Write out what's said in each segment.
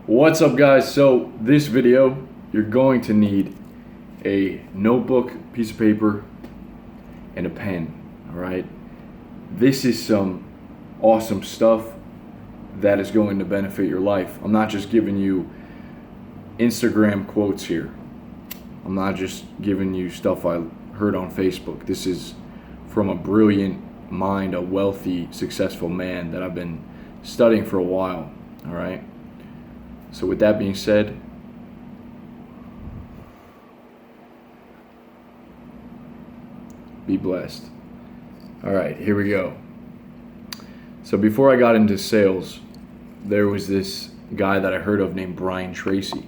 What's up, guys? So this video, you're going to need a notebook, piece of paper, and a pen. All right, this is some awesome stuff that is going to benefit your life. I'm not just giving you Instagram quotes here. I'm not just giving you stuff I heard on Facebook. This is from a brilliant mind, a wealthy, successful man that I've been studying for a while. All right. So with that being said, be blessed. All right, here we go. So before I got into sales, there was this guy that I heard of named Brian Tracy.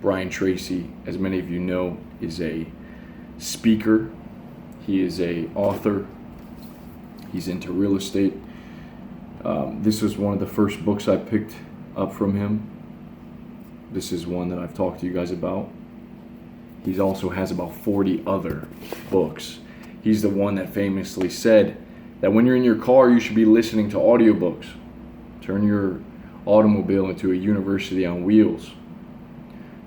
Brian Tracy, as many of you know, is a speaker. He is a author. He's into real estate. This was one of the first books I picked up from him. This is one that I've talked to you guys about. He also has about 40 other books. He's the one that famously said that when you're in your car, you should be listening to audiobooks. Turn your automobile into a university on wheels.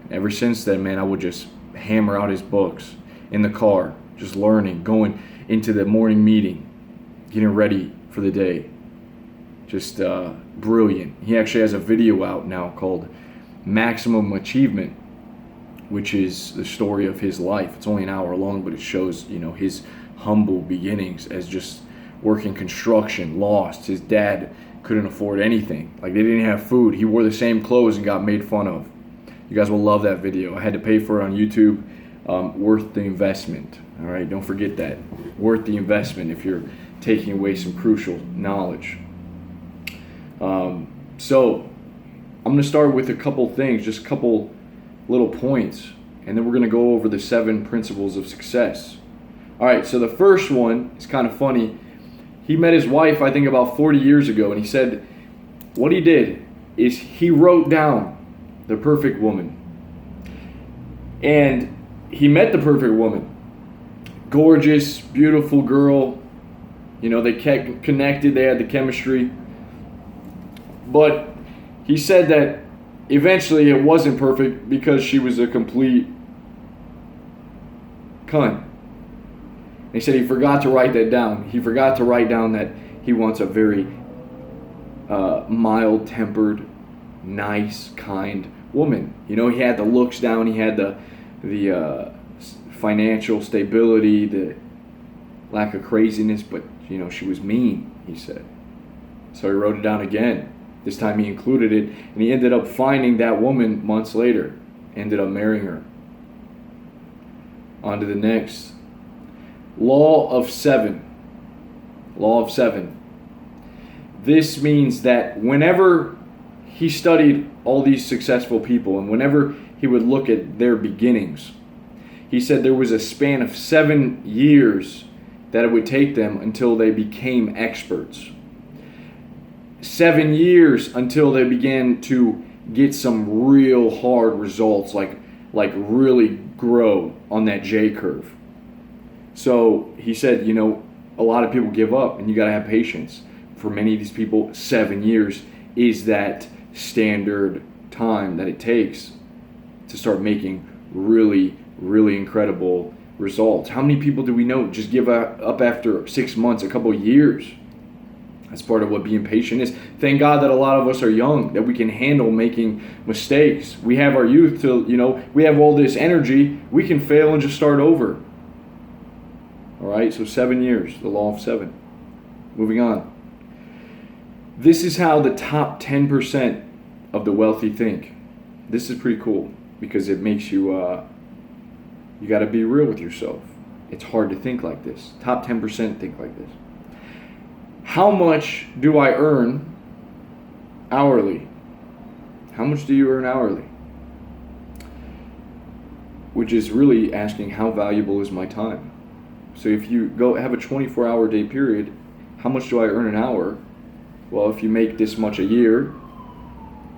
And ever since then, man, I would just hammer out his books in the car, just learning, going into the morning meeting, getting ready for the day. Just brilliant. He actually has a video out now called Maximum Achievement, which is the story of his life. It's only an hour long, but it shows, his humble beginnings as just working construction, lost. His dad couldn't afford anything. Like, they didn't have food. He wore the same clothes and got made fun of. You guys will love that video. I had to pay for it on YouTube. Worth the investment. All right, don't forget that. Worth the investment if you're taking away some crucial knowledge. So I'm going to start with a couple things, just a couple little points, and then we're going to go over the 7 principles of success. All right, so the first one is kind of funny. He met his wife, I think, about 40 years ago, and he said what he did is he wrote down the perfect woman. And he met the perfect woman. Gorgeous, beautiful girl. They kept connected, they had the chemistry. But he said that eventually it wasn't perfect because she was a complete cunt. He said he forgot to write that down. He forgot to write down that he wants a very mild-tempered, nice, kind woman. He had the looks down. He had the financial stability, the lack of craziness, but she was mean, he said. So he wrote it down again. This time he included it, and he ended up finding that woman months later. Ended up marrying her. On to the next. Law of 7. Law of 7. This means that whenever he studied all these successful people, and whenever he would look at their beginnings, he said there was a span of 7 years that it would take them until they became experts. 7 years until they began to get some real hard results, like really grow on that J curve. So he said, a lot of people give up, and you got to have patience. For many of these people, 7 years is that standard time that it takes to start making really, really incredible results. How many people do we know just give up after 6 months, a couple of years? That's part of what being patient is. Thank God that a lot of us are young, that we can handle making mistakes. We have our youth to, we have all this energy. We can fail and just start over. All right, so 7 years, the law of 7. Moving on. This is how the top 10% of the wealthy think. This is pretty cool because it makes you, you got to be real with yourself. It's hard to think like this. Top 10% think like this. How much do I earn hourly? How much do you earn hourly? Which is really asking, how valuable is my time? So if you go have a 24-hour day period, how much do I earn an hour? Well, if you make this much a year,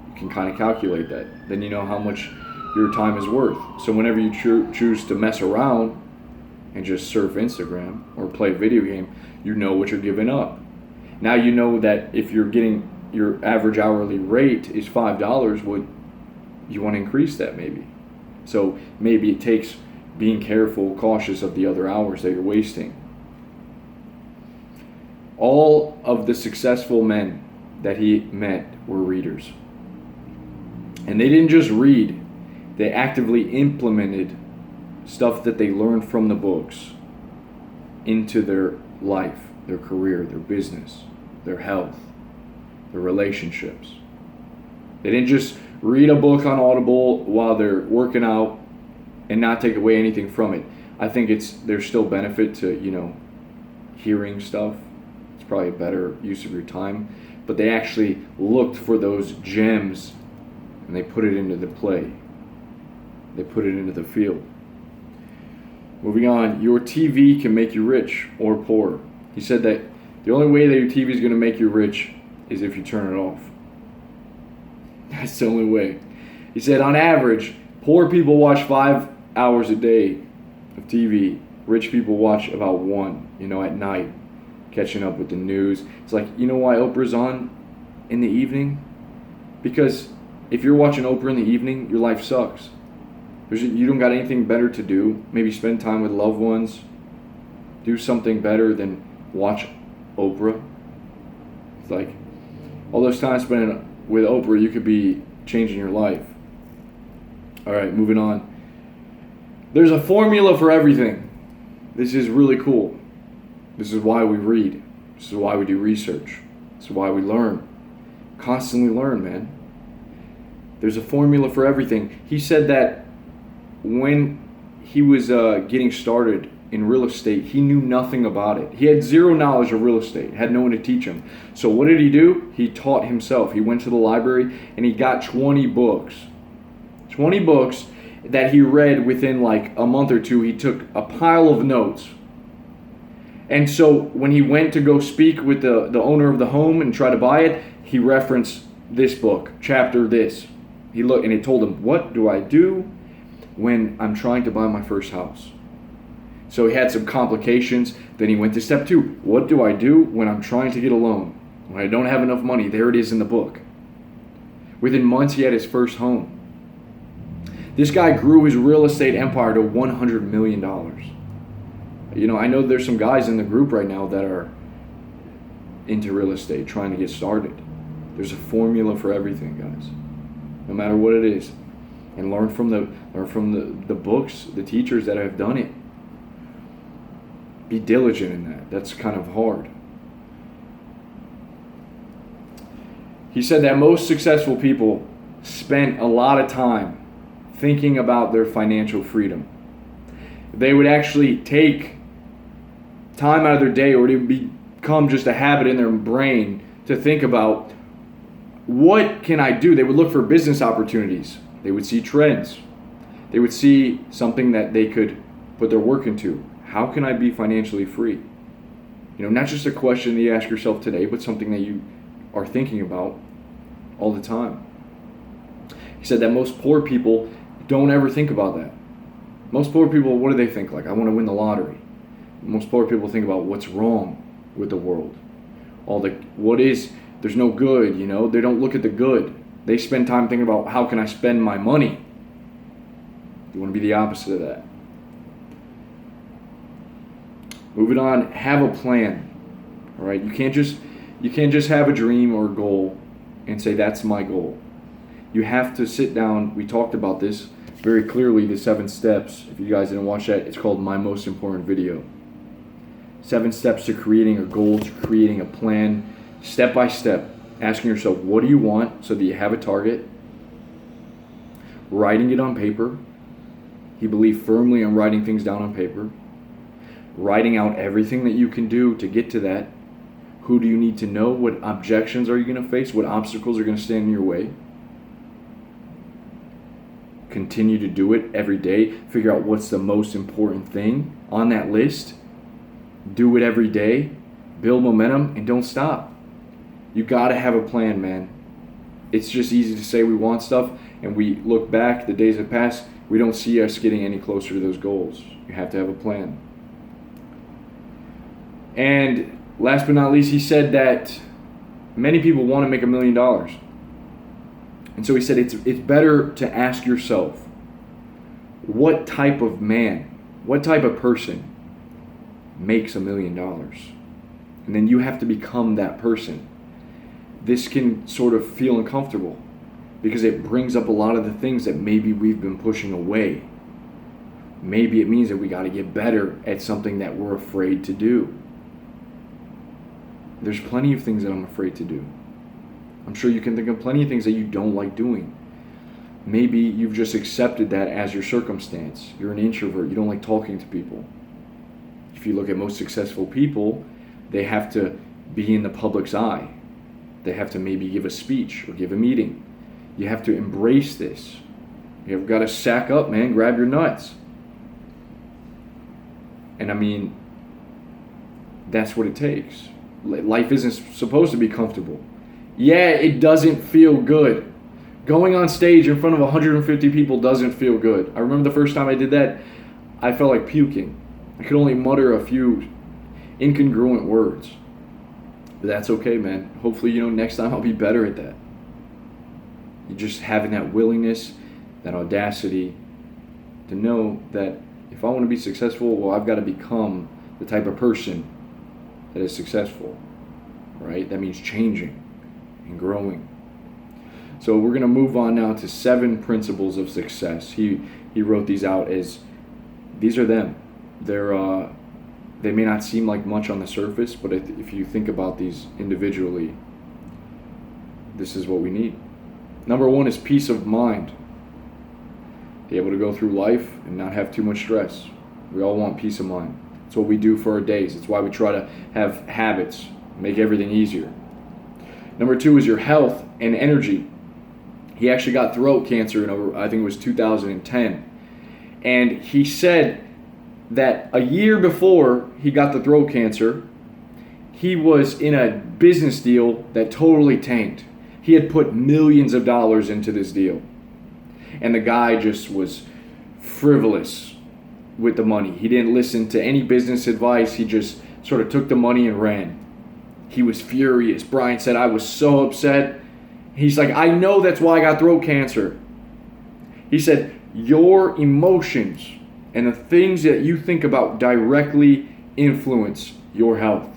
you can kind of calculate that. Then you know how much your time is worth. So whenever you choose to mess around and just surf Instagram or play a video game, you know what you're giving up. Now you know that if you're getting your average hourly rate is $5, well, You want to increase that maybe. So maybe it takes being careful, cautious of the other hours that you're wasting. All of the successful men that he met were readers. And they didn't just read, they actively implemented stuff that they learned from the books into their life, their career, their business, their health, their relationships. They didn't just read a book on Audible while they're working out and not take away anything from it. I think there's still benefit to, hearing stuff. It's probably a better use of your time. But they actually looked for those gems and they put it into the play. They put it into the field. Moving on, your TV can make you rich or poor. He said that the only way that your TV is going to make you rich is if you turn it off. That's the only way. He said on average, poor people watch 5 hours a day of TV. Rich people watch about 1, at night, catching up with the news. It's like, you know why Oprah's on in the evening? Because if you're watching Oprah in the evening, your life sucks. You don't got anything better to do. Maybe spend time with loved ones. Do something better than watch Oprah. It's like all those times spent with Oprah, you could be changing your life. All right, moving on. There's a formula for everything. This is really cool. This is why we read. This is why we do research. This is why we learn. Constantly learn, man. There's a formula for everything. He said that when he was getting started in real estate, he knew nothing about it. He had zero knowledge of real estate, had no one to teach him. So what did he do? He taught himself. He went to the library and he got 20 books. 20 books that he read within like a month or two. He took a pile of notes. And so when he went to go speak with the owner of the home and try to buy it, he referenced this book, chapter this. He looked and it told him, what do I do when I'm trying to buy my first house? So he had some complications. Then he went to step 2. What do I do when I'm trying to get a loan? When I don't have enough money? There it is in the book. Within months, he had his first home. This guy grew his real estate empire to $100 million. I know there's some guys in the group right now that are into real estate, trying to get started. There's a formula for everything, guys. No matter what it is. And learn from the books, the teachers that have done it. Be diligent in that. That's kind of hard. He said that most successful people spent a lot of time thinking about their financial freedom. They would actually take time out of their day, or it would become just a habit in their brain to think about, what can I do? They would look for business opportunities. They would see trends. They would see something that they could put their work into. How can I be financially free? Not just a question that you ask yourself today, but something that you are thinking about all the time. He said that most poor people don't ever think about that. Most poor people, what do they think? Like, I want to win the lottery. Most poor people think about what's wrong with the world. There's no good, They don't look at the good. They spend time thinking about, how can I spend my money? You want to be the opposite of that. Moving on, have a plan. All right, you can't just have a dream or a goal and say that's my goal. You have to sit down. We talked about this very clearly, the 7 steps. If you guys didn't watch that, it's called My Most Important Video. 7 steps to creating a goal, to creating a plan, step by step. Asking yourself, what do you want, so that you have a target. Writing it on paper. He believed firmly on writing things down on paper. Writing out everything that you can do to get to that. Who do you need to know? What objections are you going to face? What obstacles are going to stand in your way? Continue to do it every day. Figure out what's the most important thing on that list. Do it every day. Build momentum and don't stop. You got to have a plan, man. It's just easy to say we want stuff, and we look back, the days that pass, we don't see us getting any closer to those goals. You have to have a plan. And last but not least, he said that many people want to make $1 million. And so he said it's better to ask yourself, what type of man, what type of person makes $1 million? And then you have to become that person. This can sort of feel uncomfortable because it brings up a lot of the things that maybe we've been pushing away. Maybe it means that we got to get better at something that we're afraid to do. There's plenty of things that I'm afraid to do. I'm sure you can think of plenty of things that you don't like doing. Maybe you've just accepted that as your circumstance. You're an introvert. You don't like talking to people. If you look at most successful people, they have to be in the public's eye. They have to maybe give a speech or give a meeting. You have to embrace this. You've got to sack up, man. Grab your nuts. And I mean, that's what it takes. Life isn't supposed to be comfortable. Yeah, it doesn't feel good. Going on stage in front of 150 people doesn't feel good. I remember the first time I did that, I felt like puking. I could only mutter a few incongruent words. But that's okay, man. Hopefully, next time I'll be better at that. You're just having that willingness, that audacity to know that if I want to be successful, well, I've got to become the type of person that is successful, right? That means changing and growing. So we're going to move on now to 7 principles of success. He wrote these out as, these are them. They may not seem like much on the surface, but if you think about these individually, this is what we need. Number 1 is peace of mind. Be able to go through life and not have too much stress. We all want peace of mind. It's what we do for our days. It's why we try to have habits, make everything easier. Number 2 is your health and energy. He actually got throat cancer in, I think it was 2010. And he said that a year before he got the throat cancer, he was in a business deal that totally tanked. He had put millions of dollars into this deal. And the guy just was frivolous with the money. He didn't listen to any business advice. He just sort of took the money and ran. He was furious. Brian said, I was so upset. He's like, I know that's why I got throat cancer. He said, your emotions and the things that you think about directly influence your health.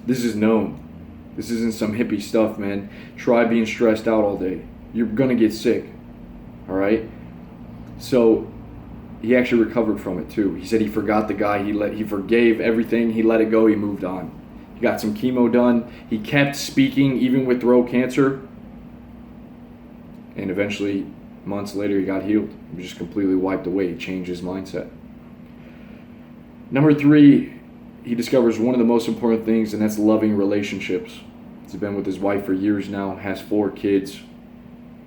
This is known. This isn't some hippie stuff, man. Try being stressed out all day. You're going to get sick. All right? So he actually recovered from it too. He said he forgot the guy. He forgave everything. He let it go. He moved on. He got some chemo done. He kept speaking even with throat cancer. And eventually, months later, he got healed. He was just completely wiped away. He changed his mindset. Number 3, he discovers one of the most important things, and that's loving relationships. He's been with his wife for years now, has 4 kids.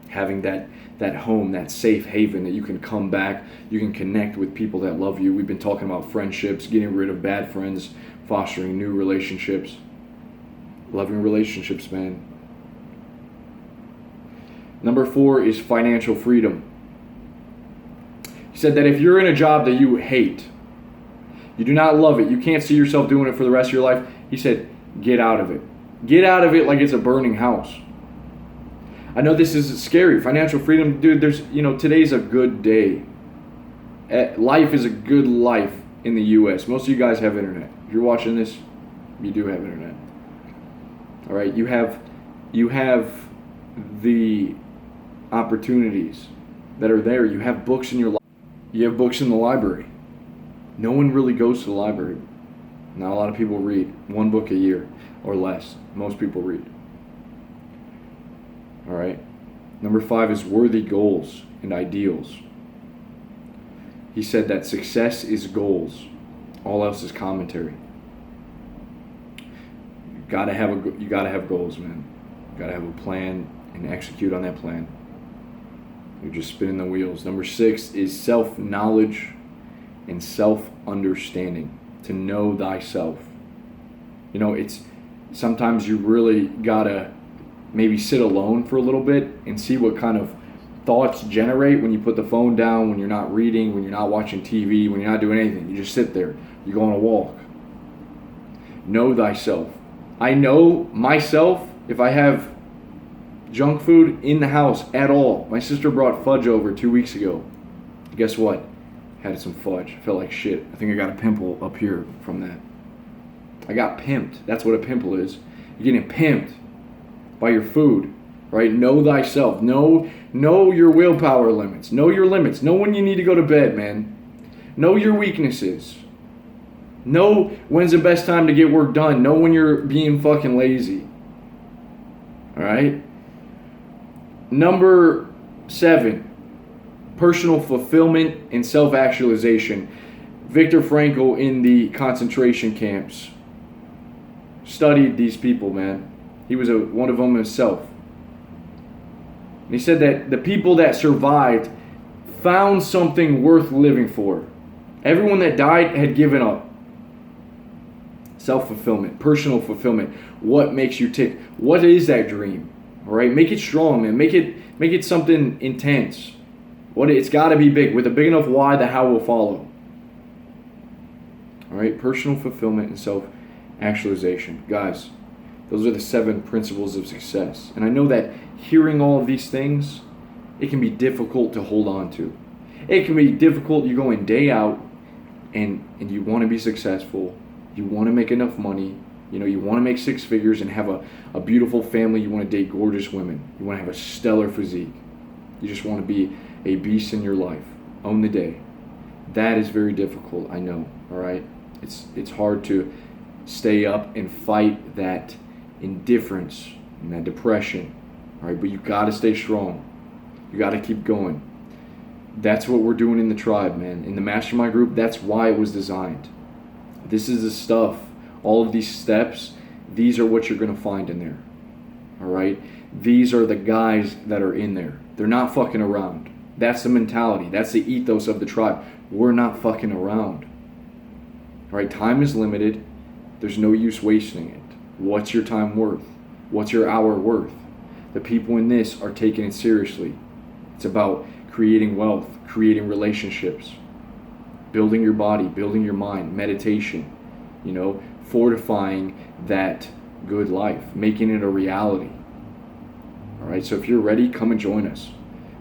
Having that home, that safe haven that you can come back, you can connect with people that love you. We've been talking about friendships, getting rid of bad friends, fostering new relationships. Loving relationships, man. Number 4 is financial freedom. He said that if you're in a job that you hate, you do not love it, you can't see yourself doing it for the rest of your life, he said, get out of it. Get out of it like it's a burning house. I know this is scary. Financial freedom, dude, today's a good day. Life is a good life in the U.S. Most of you guys have internet. If you're watching this, you do have internet. All right, you have the opportunities that are there. You have books in your you have books in the library. No one really goes to the library. Not a lot of people read. 1 book a year or less. Most people read. All right. Number 5 is worthy goals and ideals. He said that success is goals. All else is commentary. You gotta have goals, man. You gotta have a plan and execute on that plan. You're just spinning the wheels. Number 6 is self-knowledge and self-understanding. To know thyself. It's sometimes you really gotta maybe sit alone for a little bit and see what kind of thoughts generate when you put the phone down, when you're not reading, when you're not watching TV, when you're not doing anything. You just sit there. You go on a walk. Know thyself. I know myself if I have junk food in the house at all. My sister brought fudge over 2 weeks ago. Guess what? Had some fudge. Felt like shit. I think I got a pimple up here from that. I got pimped. That's what a pimple is. You're getting pimped by your food, right? Know thyself. Know your willpower limits. Know your limits. Know when you need to go to bed, man. Know your weaknesses. Know when's the best time to get work done. Know when you're being fucking lazy. All right? Number 7, personal fulfillment and self-actualization. Viktor Frankl in the concentration camps studied these people, man. He was one of them himself. And he said that the people that survived found something worth living for. Everyone that died had given up. Self-fulfillment, personal fulfillment. What makes you tick? What is that dream? All right, make it strong, man. Make it something intense. It's got to be big. With a big enough why, the how will follow. All right, personal fulfillment and self-actualization. Guys, those are the 7 principles of success. And I know that hearing all of these things, it can be difficult to hold on to. It can be difficult. You're going day out and you want to be successful. You want to make enough money. You want to make 6 figures and have a beautiful family. You want to date gorgeous women. You want to have a stellar physique. You just want to be a beast in your life. Own the day. That is very difficult, I know, all right? It's hard to stay up and fight that indifference and that depression, all right? But you got to stay strong. You got to keep going. That's what we're doing in the tribe, man. In the mastermind group, that's why it was designed. This is the stuff, all of these steps, these are what you're going to find in there, all right? These are the guys that are in there. They're not fucking around. That's the mentality. That's the ethos of the tribe. We're not fucking around. All right, time is limited. There's no use wasting it. What's your time worth? What's your hour worth? The people in this are taking it seriously. It's about creating wealth, creating relationships, building your body, building your mind, meditation, fortifying that good life, making it a reality. All right, so if you're ready, come and join us.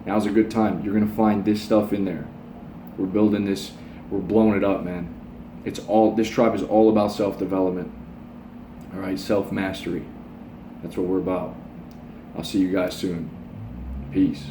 Now's a good time. You're going to find this stuff in there. We're building this. We're blowing it up, man. This tribe is all about self-development. All right, self-mastery. That's what we're about. I'll see you guys soon. Peace.